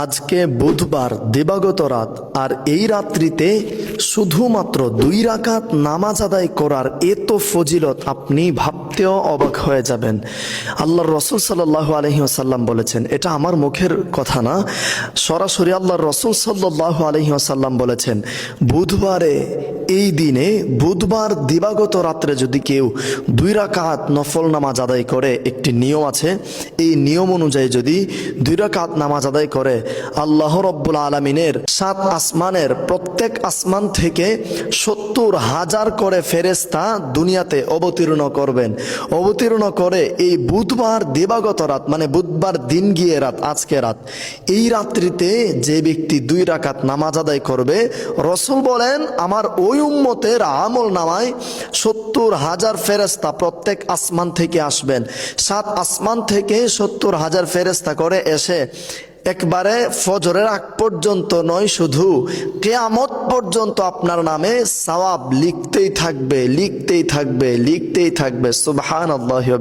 আজকে বুধবার দিবাগত রাত, আর এই রাত্রিতে শুধুমাত্র 2 রাকাত নামাজ আদায় করার এত ফজিলত আপনি ভাবতেও অবাক হয়ে যাবেন। আল্লাহর রসুল সাল্লাল্লাহু আলাইহি ওয়াসাল্লাম বলেছেন, এটা আমার মুখের কথা না, সরাসরি আল্লাহর রসুল সাল্লাল্লাহু আলাইহি ওয়াসাল্লাম বলেছেন, বুধবারে এই দিনে বুধবার দিবাগত রাত্রে যদি কেউ 2 রাকাত নফল নামাজ আদায় করে, একটি নিয়ম আছে, এই নিয়ম অনুযায়ী যদি 2 রাকাত নামাজ আদায় করে, আল্লাহ রব্বুল আলামিনের 7 আসমানের প্রত্যেক আসমান থেকে 70,000 করে ফেরেশতা দুনিয়াতে অবতীর্ণ করবেন। অবতীর্ণ করে এই বুধবার দিবাগত রাত, মানে বুধবার দিন গিয়ে রাত, আজকে রাত, এই রাত্রিতে যে ব্যক্তি 2 রাকাত নামাজ আদায় করবে, রসুল বলেন আমার ওই উম্মতের আমল নামায় 70,000 ফেরেশতা প্রত্যেক আসমান থেকে আসবেন। 7 আসমান থেকে 70,000 ফেরেশতা করে এসে একবারে ফজরের আগ পর্যন্ত নয়, শুধু কিয়ামত পর্যন্ত আপনার নামে সওয়াব লিখতেই থাকবে, লিখতেই থাকবে, লিখতেই থাকবে। সুবহানাল্লাহ।